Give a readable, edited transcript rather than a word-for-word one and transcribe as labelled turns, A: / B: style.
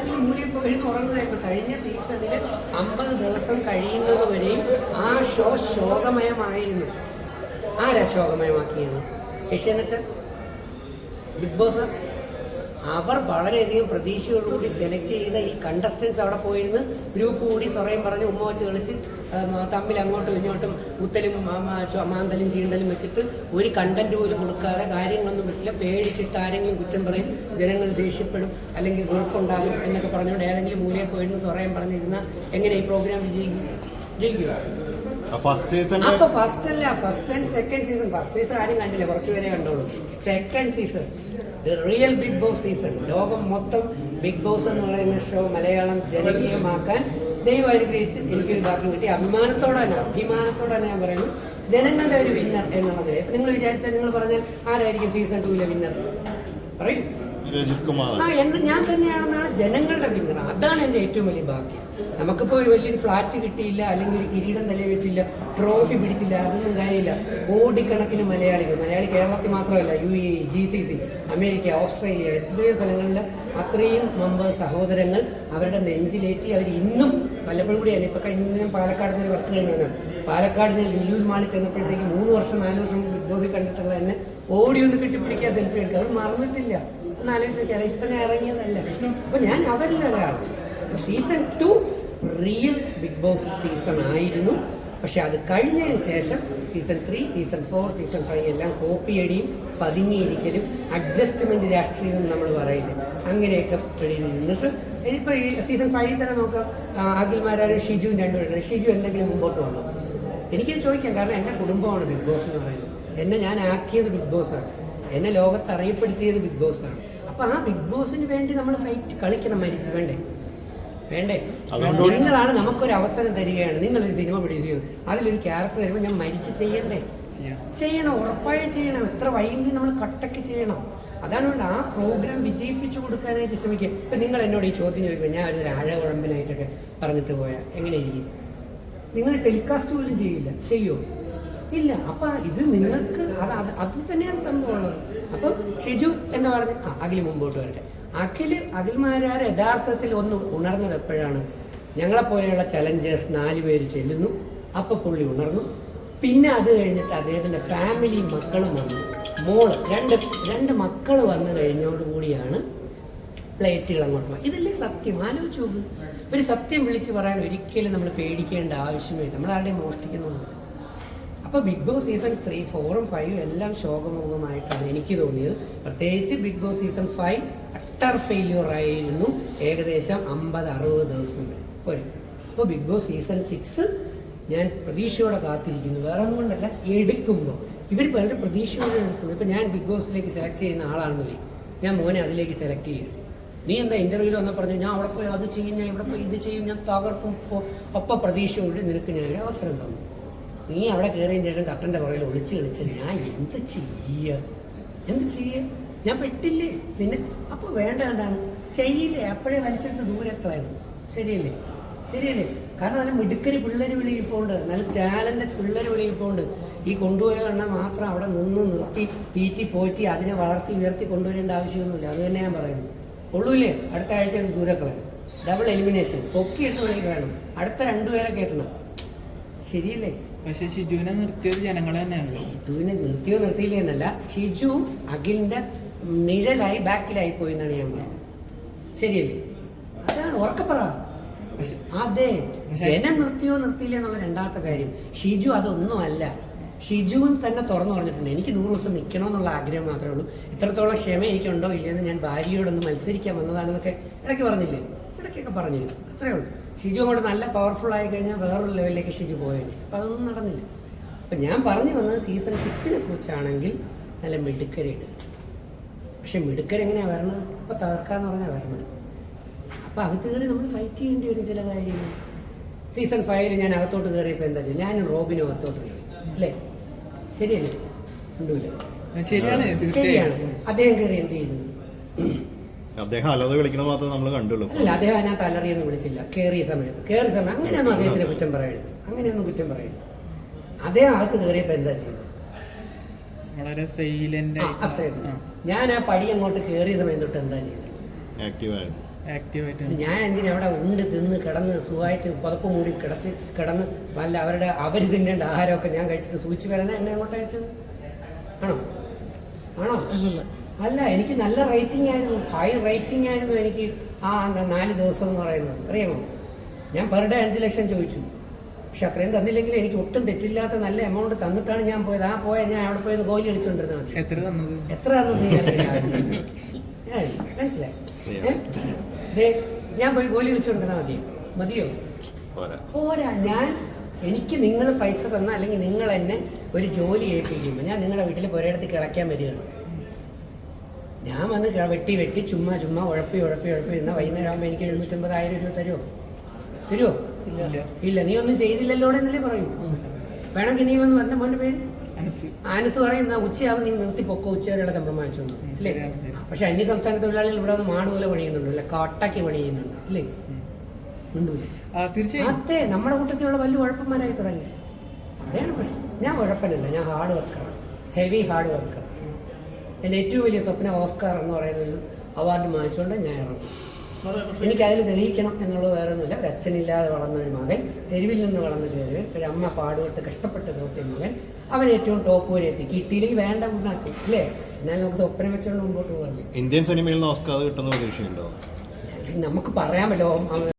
A: അടച്ച് മൂലയിൽ പോയി ഉറങ്ങുമായിരുന്നു. കഴിഞ്ഞ സീസണിൽ 50 ദിവസം കഴിയുന്നത് വരെയും ആ ഷോ ശോകമയമായിരുന്നു. ആരാ ശോകമയമാക്കിയത്? Asianet, Bigg Boss. അവർ വളരെയധികം പ്രതീക്ഷയോടുകൂടി സെലക്ട് ചെയ്ത ഈ കണ്ടസ്റ്റൻസ് അവിടെ പോയിരുന്ന് ഗ്രൂപ്പ് കൂടി സ്വറയും പറഞ്ഞ് ഉമ്മ വെച്ച് കളിച്ച് തമ്മിൽ അങ്ങോട്ടും ഇങ്ങോട്ടും കുത്തലും മാന്തലും ചീണ്ടലും വെച്ചിട്ട് ഒരു കണ്ടന്റ് പോലും കൊടുക്കാതെ കാര്യങ്ങളൊന്നും പറ്റില്ല. പേടിച്ചിട്ട് ആരെങ്കിലും കുറ്റം പറയും, ജനങ്ങൾ ദേഷ്യപ്പെടും, അല്ലെങ്കിൽ കുഴപ്പമുണ്ടാകും എന്നൊക്കെ പറഞ്ഞുകൊണ്ട് ഏതെങ്കിലും മൂലയിൽ പോയിരുന്നു സ്വറയും പറഞ്ഞിരുന്ന എങ്ങനെ ഈ പ്രോഗ്രാം ജയിക്കുക? അപ്പൊ ഫസ്റ്റ് അല്ല, first and second season. First season ആരും കണ്ടില്ല, കുറച്ചുപേരെ കണ്ടോളൂ. Second season, the real Bigg Boss season. ലോകം മൊത്തം ബിഗ് ബോസ് എന്ന് പറയുന്ന ഷോ മലയാളം ജനകീയമാക്കാൻ ദൈവം അനുഗ്രഹിച്ച് എനിക്കൊരു ഭാഗ്യം കിട്ടി. അഭിമാനത്തോടെ തന്നെ ഞാൻ പറയുന്നു, ജനങ്ങളുടെ ഒരു വിന്നർ എന്നുള്ളത്. ഇപ്പൊ നിങ്ങൾ വിചാരിച്ചാൽ, നിങ്ങൾ പറഞ്ഞാൽ ആരായിരിക്കും സീസൺ 2 വിന്നർ? പറയും. ഞാൻ തന്നെയാണെന്നാണ് ജനങ്ങളുടെ വിന്നർ. അതാണ് എൻ്റെ ഏറ്റവും വലിയ ഭാഗ്യം. നമുക്കിപ്പോൾ ഒരു വലിയൊരു ഫ്ലാറ്റ് കിട്ടിയില്ല, അല്ലെങ്കിൽ ഒരു കിരീടം തലയിൽ വെച്ചില്ല, ട്രോഫി പിടിച്ചില്ല, അതൊന്നും കാര്യമില്ല. കോടിക്കണക്കിന് മലയാളികൾ, കേരളത്തിൽ മാത്രമല്ല, UAE, GCC, അമേരിക്ക, ഓസ്ട്രേലിയ, എത്രയോ സ്ഥലങ്ങളിൽ അത്രയും മെമ്പേഴ്സ്, സഹോദരങ്ങൾ അവരുടെ നെഞ്ചിലേറ്റി അവർ ഇന്നും വല്ലപ്പോഴും കൂടിയാണ്. ഇപ്പൊ കഴിഞ്ഞ ഞാൻ പാലക്കാട് നിന്ന് വർക്ക് കഴിഞ്ഞാണ്. പാലക്കാട് ഞാൻ ലുലു മാളിൽ ചെന്നപ്പോഴത്തേക്ക് 3 വർഷം 4 വർഷം ബിഗ് ബോസിൽ കണ്ടിട്ടുള്ള എന്നെ ഓടി ഒന്ന് കെട്ടിപ്പിടിക്കുക, സെൽഫി എടുക്കുക. അവർ മറന്നിട്ടില്ല. ആലോചിച്ചിരിക്കുക, ഇപ്പൊ ഞാൻ ഇറങ്ങിയതല്ല. അപ്പൊ ഞാൻ അവരിൽ ഒരാളാണ്. Season 2 real Bigg Boss season ആയിരുന്നു. പക്ഷെ അത് കഴിഞ്ഞതിന് ശേഷം സീസൺ 3, സീസൺ 4, സീസൺ 5 എല്ലാം കോപ്പിയടിയും പതുങ്ങിയിരിക്കലും അഡ്ജസ്റ്റ്മെന്റ് രാഷ്ട്രീയം നമ്മൾ പറയില്ലേ, അങ്ങനെയൊക്കെ നിന്നിട്ട് ഇപ്പൊ ഈ സീസൺ 5 തന്നെ നോക്കാം. അഖിൽമാരും ഷിജുവും രണ്ടുപേരും. ഷിജു എന്തെങ്കിലും മുമ്പോട്ട് വന്നു? എനിക്കത് ചോദിക്കാം. കാരണം എൻ്റെ കുടുംബമാണ് ബിഗ് ബോസ് എന്ന് പറയുന്നത്. എന്നെ ഞാൻ ആക്കിയത് ബിഗ് ബോസാണ്, എന്നെ ലോകത്ത് അറിയപ്പെടുത്തിയത് ബിഗ് ബോസാണ്. അപ്പൊ ആ ബിഗ് ബോസിന് വേണ്ടി നമ്മൾ ഫൈറ്റ് കളിക്കണം. മരിച്ച് വേണ്ടേ? നിങ്ങളാണ് നമുക്കൊരു അവസരം തരികയാണ്. നിങ്ങളൊരു സിനിമ പ്രൊഡ്യൂസ് ചെയ്യുന്നു, അതിലൊരു ക്യാരക്ടർ വരുമ്പോൾ ഞാൻ മരിച്ച് ചെയ്യണം, ഉറപ്പായി ചെയ്യണം. എത്ര വൈകി നമ്മൾ കട്ടക്ക് ചെയ്യണം. അതാണ് ആ പ്രോഗ്രാം വിജയിപ്പിച്ചു കൊടുക്കാനായിട്ട് ശ്രമിക്കുക. ഇപ്പൊ നിങ്ങൾ എന്നോട് ഈ ചോദ്യം ചോദിക്കുമ്പോൾ ഞാൻ ഒരു ആഴകുഴമ്പനായിട്ടൊക്കെ പറഞ്ഞിട്ട് പോയാൽ എങ്ങനെയിരിക്കും? നിങ്ങൾ ടെലികാസ്റ്റ് പോലും ചെയ്യോ? ഇല്ല. അപ്പൊ ഇത് നിങ്ങൾക്ക് അത് തന്നെയാണ് സംഭവമുള്ളത്. അപ്പം ഷിജു എന്ന് പറഞ്ഞ് അഖിൽ മുമ്പോട്ട് വരട്ടെ. അഖിൽമാരാർ യഥാർത്ഥത്തിൽ ഒന്ന് ഉണർന്നത് എപ്പോഴാണ്? ഞങ്ങളെപ്പോലെയുള്ള ചലഞ്ചേഴ്സ് 4 പേര് ചെല്ലുന്നു, അപ്പൊ പുള്ളി ഉണർന്നു. പിന്നെ അത് കഴിഞ്ഞിട്ട് അദ്ദേഹത്തിന്റെ ഫാമിലി മക്കളും വന്നു. മോള് രണ്ട് മക്കൾ വന്നു കഴിഞ്ഞോടുകൂടിയാണ് പ്ലേറ്റുകൾ അങ്ങോട്ട് പോയി. ഇതല്ലേ സത്യം? ആലോചിച്ച് നോക്ക്. ഒരു സത്യം വിളിച്ച് പറയാൻ ഒരിക്കലും നമ്മൾ പേടിക്കേണ്ട ആവശ്യമില്ല. നമ്മളാരുടെയും മോഷ്ടിക്കുന്നൊന്നുമില്ല. അപ്പൊ ബിഗ് ബോസ് സീസൺ 3, 4, 5 എല്ലാം ശോകമുഖമായിട്ടാണ് എനിക്ക് തോന്നിയത്. പ്രത്യേകിച്ച് Bigg Boss season 5 utter failure ആയിരുന്നു. ഏകദേശം 50-60 ദിവസം വരെ. അപ്പോൾ ബിഗ് ബോസ് സീസൺ 6 ഞാൻ പ്രതീക്ഷയോടെ കാത്തിരിക്കുന്നു. വേറെ ഒന്നും കൊണ്ടല്ല, എടുക്കുമ്പോൾ ഇവർ വളരെ പ്രതീക്ഷയോടെ എടുക്കുന്നു. ഇപ്പൊ ഞാൻ ബിഗ് ബോസിലേക്ക് സെലക്ട് ചെയ്യുന്ന ആളാണെന്ന് പോയി, ഞാൻ മോനെ അതിലേക്ക് സെലക്ട് ചെയ്യും. നീ എന്താ ഇന്റർവ്യൂവിൽ വന്നാൽ പറഞ്ഞു, ഞാൻ അവിടെ പോയി അത് ചെയ്യും, ഞാൻ ഇവിടെ പോയി ഇത് ചെയ്യും, ഞാൻ തകർക്കും. ഒപ്പം പ്രതീക്ഷയോട് നിനക്ക് ഞാൻ ഒരു അവസരം തന്നു. നീ അവിടെ കയറിയതിന് ശേഷം കട്ടന്റെ പുറകിൽ ഒളിച്ച് കളിച്ച് ഞാൻ എന്ത് ചെയ്യ? ഞാൻ പെട്ടില്ലേ നിന്നെ? അപ്പൊ വേണ്ട എന്താണ് ചെയ്യില്ലേ? അപ്പോഴേ വലിച്ചെടുത്ത് ദൂരക്കളാണ്. ശരിയല്ലേ? കാരണം നല്ല മിടുക്കരി പിള്ളേർ വിളിയിപ്പോണ്ട്, നല്ല ടാലന്റഡ് പിള്ളേർ വിളിയിപ്പോണ്ട്. ഈ കൊണ്ടുപോയ എണ്ണം മാത്രം അവിടെ നിർത്തി തീറ്റി പോറ്റി അതിനെ വളർത്തി ഉയർത്തി കൊണ്ടുവരേണ്ട ആവശ്യമൊന്നുമില്ല. അത് തന്നെ ഞാൻ പറയുന്നു. കൊള്ളൂല്ലേ? അടുത്ത ആഴ്ച ദൂരക്കളാണ്. ഡബിൾ എലിമിനേഷൻ, പൊക്കിയിട്ട് വിളി വേണം. അടുത്ത 2 പേരെ കേട്ടണം. ശരിയല്ലേ?
B: പക്ഷെ ഷിജുവിനെ നിർത്തിയത് ജനങ്ങൾ തന്നെയാണ്.
A: ഷിജുവിനെ നിർത്തിയില്ലേ എന്നല്ല, ഷിജു അഖിലിന്റെ നിഴലായി ബാക്കിലായി പോയി എന്നാണ് ഞാൻ പറയുന്നത്. ശരിയല്ലേ? അതാണ് ഉറക്കപ്പറ. അതെ, ജനം നിർത്തിയില്ല എന്നുള്ള രണ്ടാമത്തെ കാര്യം. ഷിജു അതൊന്നും അല്ല. ഷിജുവും തന്നെ തുറന്നു പറഞ്ഞിട്ടുണ്ട്, എനിക്ക് 100 ദിവസം നിൽക്കണമെന്നുള്ള ആഗ്രഹം മാത്രമേ ഉള്ളൂ. ഇത്രത്തോളം ക്ഷമ എനിക്കുണ്ടോ ഇല്ലയെന്ന് ഞാൻ ഭാര്യയോടൊന്ന് മത്സരിക്കാൻ വന്നതാണെന്നൊക്കെ ഇടയ്ക്ക് പറഞ്ഞില്ലേ? ഇടയ്ക്കൊക്കെ പറഞ്ഞിരുന്നു. അത്രേ ഉള്ളൂ. ഷിജു അങ്ങോട്ട് നല്ല പവർഫുൾ ആയി കഴിഞ്ഞാൽ വേറൊരു ലെവലിലേക്ക് ഷിജു പോയേനെ. അപ്പം അതൊന്നും നടന്നില്ല. അപ്പം ഞാൻ പറഞ്ഞു വന്നത് സീസൺ 6 കുറിച്ചാണെങ്കിൽ നല്ല മിടുക്കരയിടുക. പക്ഷെ മിടുക്കരെങ്ങനെയാണ് വരണത്? ഇപ്പം തകർക്കാന്ന് പറഞ്ഞാൽ വരണത്. അപ്പം അകത്ത് കയറി നമ്മൾ ഫൈറ്റ് ചെയ്യേണ്ടി വരും ചില കാര്യങ്ങൾ. സീസൺ 5 ഞാൻ അകത്തോട്ട് കയറിയപ്പോൾ എന്താ ചെയ്യുക? ഞാനും റോബിനും അകത്തോട്ട് കയറി, അല്ലേ? ശരിയല്ലേ? ഉണ്ടല്ല? ശരിയാണ്. അദ്ദേഹം കയറി എന്ത് ചെയ്തു?
C: അദ്ദേഹം അല്ലാതെ കളിക്കണ മാത്രമേ നമ്മൾ കണ്ടുള്ളൂ.
A: അല്ല, അദ്ദേഹം അതിനകത്ത് അലറിയൊന്നും വിളിച്ചില്ല. കയറിയ സമയത്ത് അങ്ങനെയൊന്നും അദ്ദേഹത്തിന് കുറ്റം പറയരുത്. അദ്ദേഹം അകത്ത് കയറിയപ്പോ എന്താ ചെയ്തത്?
B: വളരെ സൈലന്റ്.
A: അത്രയും. ഞാൻ ആ പടി അങ്ങോട്ട് കയറിയ സമയം തൊട്ട് എന്താ ചെയ്തത്?
B: ആക്റ്റീവായിട്ടാണ്.
A: ഞാൻ എന്തിനാ അവിടെ ഉണ്ട് തിന്ന് കിടന്ന് സുഖമായിട്ട് പുതപ്പ് മൂടി കിടന്ന് വല്ല അവർ തിന്നേണ്ട ആഹാരമൊക്കെ ഞാൻ കഴിച്ചിട്ട് സൂചിച്ച് വരാനാ എന്നെ അങ്ങോട്ട് അയച്ചത്? ആണോ? അല്ല, എനിക്ക് നല്ല റേറ്റിംഗ് ആയിരുന്നു, ഹൈ റേറ്റിംഗ് ആയിരുന്നു എനിക്ക് ആ 4 ദിവസം എന്ന് പറയുന്നത്. അറിയാമോ, ഞാൻ പെർ ഡേ 5 ലക്ഷം ചോദിച്ചു. പക്ഷെ അത്രയും തന്നില്ലെങ്കിൽ എനിക്ക് ഒട്ടും തെറ്റില്ലാത്ത നല്ല എമൗണ്ട് തന്നിട്ടാണ് ഞാൻ പോയത്. ഞാൻ അവിടെ പോയത് ഗോലി അടിച്ചുകൊണ്ടിരുന്നത്.
B: എത്ര തന്നത്?
A: എത്ര തന്നത് മനസ്സിലായി? ഞാൻ പോയി ഗോലി അടിച്ചുകൊണ്ടിരുന്നാൽ മതിയോ? പോരാ. എനിക്ക് നിങ്ങൾ പൈസ തന്ന, അല്ലെങ്കിൽ നിങ്ങൾ എന്നെ ഒരു ജോലി ഏൽപ്പിക്കുമ്പോൾ ഞാൻ നിങ്ങളുടെ വീട്ടിൽ പുരയിടത്ത് കിളയ്ക്കാൻ വരികയാണ്. ഞാൻ വന്ന് വെട്ടി ചുമ്മാ ഉഴപ്പി ഇരുന്ന വൈകുന്നേരം ആകുമ്പോൾ എനിക്ക് 750,000 രൂപ തരുമോ? ഇല്ല. നീ ഒന്നും ചെയ്തില്ലല്ലോ എന്നല്ലേ പറയൂ. വേണമെങ്കിൽ നീ വന്ന് വന്ന മോൻ്റെ പേര് ആനസ് പറയുന്ന ഉച്ചയാവും നീ നിർത്തി പൊക്കോ, ഉച്ചവരെയുള്ള ശമ്പളം വാങ്ങിച്ചു അല്ലേ? പക്ഷെ അന്യ സംസ്ഥാന തൊഴിലാളികൾ ഇവിടെ വന്ന് മാട് പോലെ പണിയുന്നുണ്ട്, അല്ലെ കട്ടയ്ക്ക് പണി ചെയ്യുന്നുണ്ട് അല്ലേ? അതെ, നമ്മുടെ കൂട്ടത്തിലുള്ള വലിയ ഉഴപ്പന്മാരായി തുടങ്ങി. അവിടെയാണ് പ്രശ്നം. ഞാൻ ഉഴപ്പനല്ല, ഞാൻ ഹാർഡ് വർക്കറാണ്, ഹെവി ഹാർഡ് വർക്കറാണ്. എൻ്റെ ഏറ്റവും വലിയ സ്വപ്നം ഓസ്കാർ എന്ന് പറയുന്ന ഒരു അവാർഡ് വാങ്ങിച്ചുകൊണ്ട് ഞാൻ ഇറങ്ങും. എനിക്കതിൽ തെളിയിക്കണം എന്നുള്ളത് വേറെ ഒന്നുമില്ല. ഒരു അച്ഛനില്ലാതെ വളർന്ന ഒരു മകൻ, തെരുവിൽ നിന്ന് വളർന്ന് കയറി ഒരു അമ്മ പാടുപെട്ട് കഷ്ടപ്പെട്ട് തോത്തിയ മകൻ, അവൻ ഏറ്റവും ടോപ്പ് വരെ എത്തി. കിട്ടിയില്ലെങ്കിൽ വേണ്ട ഉണ്ടാക്കി അല്ലേ? എന്നാൽ നമുക്ക് സ്വപ്നം വെച്ചുകൊണ്ട് മുമ്പോട്ട് പോകാം.
C: ഇന്ത്യൻ സിനിമയിൽ നിന്ന് ഓസ്കാർ കിട്ടുന്ന പ്രതീക്ഷയുണ്ടോ?
A: നമുക്ക് പറയാമല്ലോ.